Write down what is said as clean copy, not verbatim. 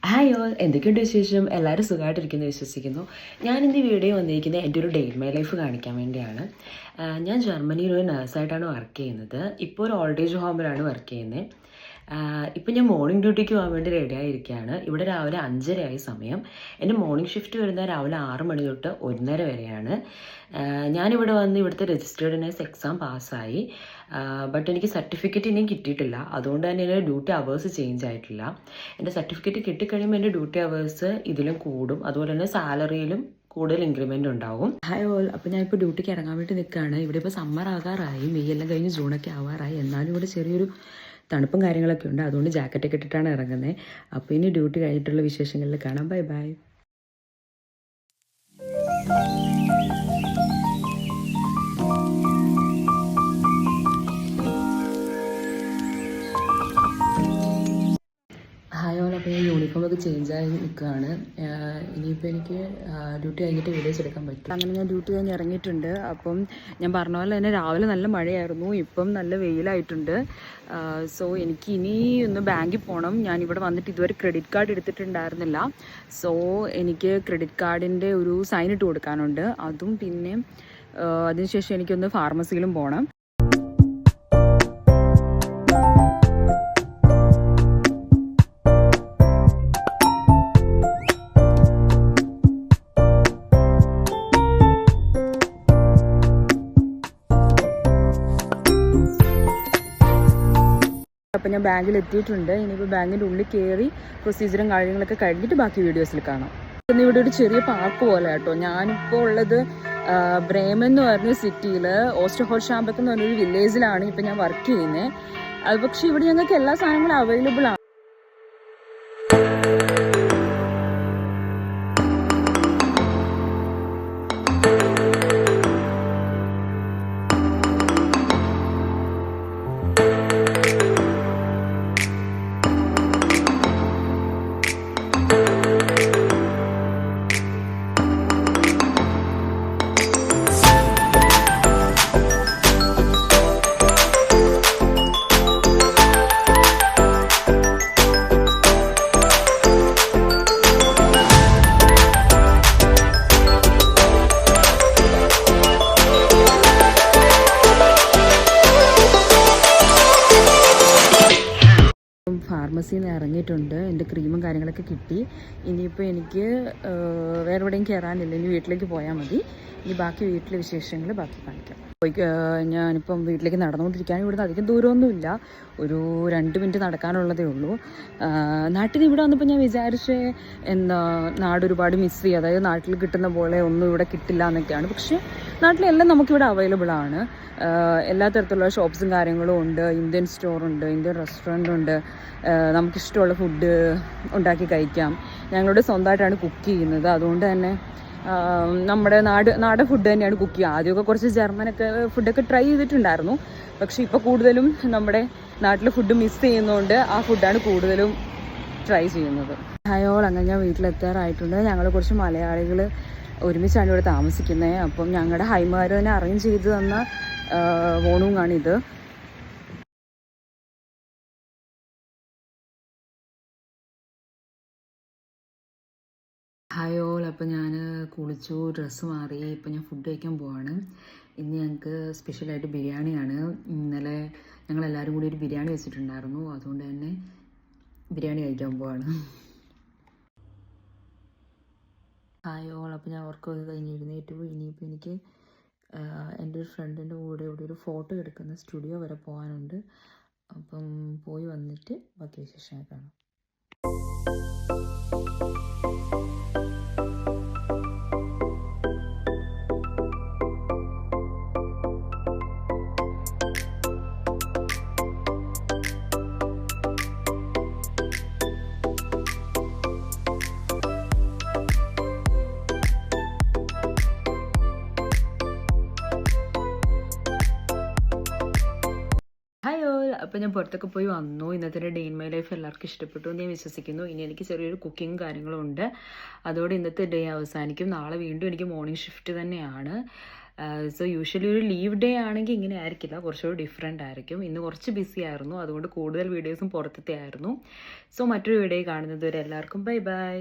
Hi all, എന്തൊക്കെയുണ്ട് വിശേഷം? എല്ലാവരും സുഖമായിട്ടിരിക്കുന്നു വിശ്വസിക്കുന്നു. ഞാനിന്ന് ഈ വീഡിയോ വന്നിരിക്കുന്നത് എൻ്റെ ഒരു ഡേ ഇൻ മൈ ലൈഫ് കാണിക്കാൻ വേണ്ടിയാണ്. ഞാൻ ജർമ്മനിയിൽ ഒരു നഴ്സായിട്ടാണ് വർക്ക് ചെയ്യുന്നത്. ഇപ്പോൾ ഒരു ഓൾഡ് ഏജ് ഹോമിലാണ് വർക്ക് ചെയ്യുന്നത്. ഇപ്പം ഞാൻ മോർണിംഗ് ഡ്യൂട്ടിക്ക് പോകാൻ വേണ്ടി റെഡി ആയിരിക്കുകയാണ്. ഇവിടെ രാവിലെ 5:30 സമയം. എൻ്റെ മോർണിംഗ് ഷിഫ്റ്റ് വരുന്നത് രാവിലെ 6 മണി തൊട്ട് 1:30 വരെയാണ്. ഞാനിവിടെ വന്ന് ഇവിടുത്തെ രജിസ്റ്റേർഡ് നഴ്സ് എക്സാം പാസ്സായി. ബട്ട് എനിക്ക് സർട്ടിഫിക്കറ്റ് ഇനിയും കിട്ടിയിട്ടില്ല. അതുകൊണ്ട് തന്നെ എൻ്റെ ഡ്യൂട്ടി അവേഴ്സ് ചേഞ്ച് ആയിട്ടില്ല. എൻ്റെ സർട്ടിഫിക്കറ്റ് കിട്ടിക്കഴിയുമ്പോൾ എൻ്റെ ഡ്യൂട്ടി അവേഴ്സ് ഇതിലും കൂടും. അതുപോലെ തന്നെ സാലറിയിലും കൂടുതൽ ഇൻക്രിമെൻ്റ് ഉണ്ടാവും. ഹായ് ഓൾ, അപ്പോൾ ഞാനിപ്പോൾ ഡ്യൂട്ടിക്ക് ഇറങ്ങാൻ വേണ്ടി നിൽക്കുകയാണ്. ഇവിടെ ഇപ്പോൾ സമ്മർ ആകാറായി, മെയ് എല്ലാം കഴിഞ്ഞ് ജൂണൊക്കെ ആവാറായി. എന്നാലും ഇവിടെ ചെറിയൊരു തണുപ്പും കാര്യങ്ങളൊക്കെ ഉണ്ട്. അതുകൊണ്ട് ജാക്കറ്റൊക്കെ ഇട്ടിട്ടാണ് ഇറങ്ങുന്നത്. അപ്പോൾ ഇനി ഡ്യൂട്ടി കഴിഞ്ഞിട്ടുള്ള വിശേഷങ്ങളിൽ കാണാം. Bye bye. അപ്പോൾ ഞാൻ യൂണിഫോമൊക്കെ ചേഞ്ചായി നിൽക്കുകയാണ്. ഇനിയിപ്പോൾ എനിക്ക് ഡ്യൂട്ടി കഴിഞ്ഞിട്ട് വീഡിയോസ് എടുക്കാൻ പറ്റും. അങ്ങനെ ഞാൻ ഡ്യൂട്ടി കഴിഞ്ഞ് ഇറങ്ങിയിട്ടുണ്ട്. അപ്പം ഞാൻ പറഞ്ഞ പോലെ തന്നെ രാവിലെ നല്ല മഴയായിരുന്നു, ഇപ്പം നല്ല വെയിലായിട്ടുണ്ട്. സോ എനിക്ക് ഇനി ഒന്ന് ബാങ്കിൽ പോകണം. ഞാനിവിടെ വന്നിട്ട് ഇതുവരെ ക്രെഡിറ്റ് കാർഡ് എടുത്തിട്ടുണ്ടായിരുന്നില്ല. സോ എനിക്ക് ക്രെഡിറ്റ് കാർഡിൻ്റെ ഒരു സൈൻ ഇട്ട് കൊടുക്കാനുണ്ട്. അതും പിന്നെ അതിനുശേഷം എനിക്കൊന്ന് ഫാർമസിയിലും പോകണം. അപ്പോൾ ഞാൻ ബാങ്കിൽ എത്തിയിട്ടുണ്ട്. ഇനിയിപ്പോൾ ബാങ്കിൻ്റെ ഉള്ളിൽ കയറി പ്രൊസീജിയറും കാര്യങ്ങളൊക്കെ കഴിഞ്ഞിട്ട് ബാക്കി വീഡിയോസിൽ കാണാം. ഇന്ന് ഇവിടെ ഒരു ചെറിയ പാർക്ക് പോലെ കേട്ടോ. ഞാനിപ്പോൾ ഉള്ളത് ബ്രേമൻ എന്ന് പറഞ്ഞ സിറ്റിയിൽ ഓസ്റ്റർഹോൾഷാമ്പക്ക് എന്ന് പറഞ്ഞൊരു വില്ലേജിലാണ് ഇപ്പോൾ ഞാൻ വർക്ക് ചെയ്യുന്നത്. അത് പക്ഷേ ഇവിടെ ഞങ്ങൾക്ക് എല്ലാ സാധനങ്ങളും അവൈലബിൾ ആണ്. ഫാർമസിയിൽ നിന്ന് ഇറങ്ങിയിട്ടുണ്ട്. എൻ്റെ ക്രീമും കാര്യങ്ങളൊക്കെ കിട്ടി. ഇനിയിപ്പോൾ എനിക്ക് വേറെ എവിടെയും കയറാനില്ല. ഇനി വീട്ടിലേക്ക് പോയാൽ മതി. ഇനി ബാക്കി വീട്ടിലെ വിശേഷങ്ങൾ ബാക്കി കാണിക്കാം. ഞാനിപ്പം വീട്ടിലേക്ക് നടന്നുകൊണ്ടിരിക്കുകയാണ്. ഇവിടുന്ന് അധികം ദൂരമൊന്നുമില്ല, ഒരു 2 മിനിറ്റ് നടക്കാനുള്ളതേ ഉള്ളൂ. നാട്ടിൽ ഇവിടെ വന്നപ്പോൾ ഞാൻ വിചാരിച്ച് നാട് ഒരുപാട് മിസ് ചെയ്യും. അതായത് നാട്ടിൽ കിട്ടുന്ന പോലെ ഒന്നും ഇവിടെ കിട്ടില്ല എന്നൊക്കെയാണ്. പക്ഷേ നാട്ടിലെല്ലാം നമുക്കിവിടെ അവൈലബിൾ ആണ്. എല്ലാ തരത്തിലുള്ള ഷോപ്സും കാര്യങ്ങളും ഉണ്ട്. ഇന്ത്യൻ സ്റ്റോറുണ്ട്, ഇന്ത്യൻ റെസ്റ്റോറൻ്റ് ഉണ്ട്. നമുക്കിഷ്ടമുള്ള ഫുഡ് ഉണ്ടാക്കി കഴിക്കാം. ഞങ്ങളുടെ സ്വന്തമായിട്ടാണ് കുക്ക് ചെയ്യുന്നത്. അതുകൊണ്ട് തന്നെ നമ്മുടെ നാടൻ ഫുഡ് തന്നെയാണ് കുക്ക് ചെയ്യുക. ആദ്യമൊക്കെ കുറച്ച് ജർമ്മനൊക്കെ ഫുഡൊക്കെ ട്രൈ ചെയ്തിട്ടുണ്ടായിരുന്നു. പക്ഷേ ഇപ്പോൾ കൂടുതലും നമ്മുടെ നാട്ടിലെ ഫുഡ് മിസ് ചെയ്യുന്നതുകൊണ്ട് ആ ഫുഡാണ് കൂടുതലും ട്രൈ ചെയ്യുന്നത്. ഹയോൾ, അങ്ങനെ ഞാൻ വീട്ടിലെത്താറായിട്ടുണ്ട്. ഞങ്ങൾ കുറച്ച് മലയാളികൾ ഒരുമിച്ചാണ് ഇവിടെ താമസിക്കുന്നത്. അപ്പം ഞങ്ങളുടെ ഹൈമാർ തന്നെ അറേഞ്ച് ചെയ്ത് തന്ന വോണുങ്ങാണിത്. ഹായ് ഓൾ, അപ്പോൾ ഞാൻ കുളിച്ചു, ഡ്രസ്സ് മാറി, ഇപ്പം ഞാൻ ഫുഡ് കഴിക്കാൻ പോവാണ്. ഇന്ന് ഞങ്ങൾക്ക് സ്പെഷ്യലായിട്ട് ബിരിയാണിയാണ്. ഇന്നലെ ഞങ്ങളെല്ലാവരും കൂടി ഒരു ബിരിയാണി വെച്ചിട്ടുണ്ടായിരുന്നു. അതുകൊണ്ട് തന്നെ ബിരിയാണി കഴിക്കാൻ പോവാണ്. ഹായ് ഓൾ, അപ്പോൾ ഞാൻ വർക്കൊക്കെ കഴിഞ്ഞ് എഴുന്നേറ്റ് പോയി. ഇനിയിപ്പോൾ എനിക്ക് എൻ്റെ ഒരു ഫ്രണ്ടിൻ്റെ കൂടെ ഇവിടെ ഒരു ഫോട്ടോ എടുക്കുന്ന സ്റ്റുഡിയോ വരെ പോകാനുണ്ട്. അപ്പം പോയി വന്നിട്ട് ബാക്കി വിശേഷങ്ങൾ കാണാം. അപ്പോൾ ഞാൻ പുറത്തൊക്കെ പോയി വന്നു. ഇന്നത്തെ ഡേ ഇൻ മൈ ലൈഫ് എല്ലാവർക്കും ഇഷ്ടപ്പെട്ടു എന്ന് ഞാൻ വിശ്വസിക്കുന്നു. ഇനി എനിക്ക് ചെറിയൊരു കുക്കിംഗ് കാര്യങ്ങളും ഉണ്ട്. അതോടെ ഇന്നത്തെ ഡേ അവസാനിക്കും. നാളെ വീണ്ടും എനിക്ക് മോർണിംഗ് ഷിഫ്റ്റ് തന്നെയാണ്. സോ യൂഷ്വലി ഒരു ലീവ് ഡേ ആണെങ്കിൽ ഇങ്ങനെ ആയിരിക്കില്ല, കുറച്ചുകൂടി ഡിഫറെൻ്റ് ആയിരിക്കും. ഇന്ന് കുറച്ച് ബിസി ആയിരുന്നു, അതുകൊണ്ട് കൂടുതൽ വീഡിയോസും പുറത്തത്തെ ആയിരുന്നു. സോ മറ്റൊരു വീഡിയോ കാണുന്നത് വരെ എല്ലാവർക്കും ബൈ ബൈ.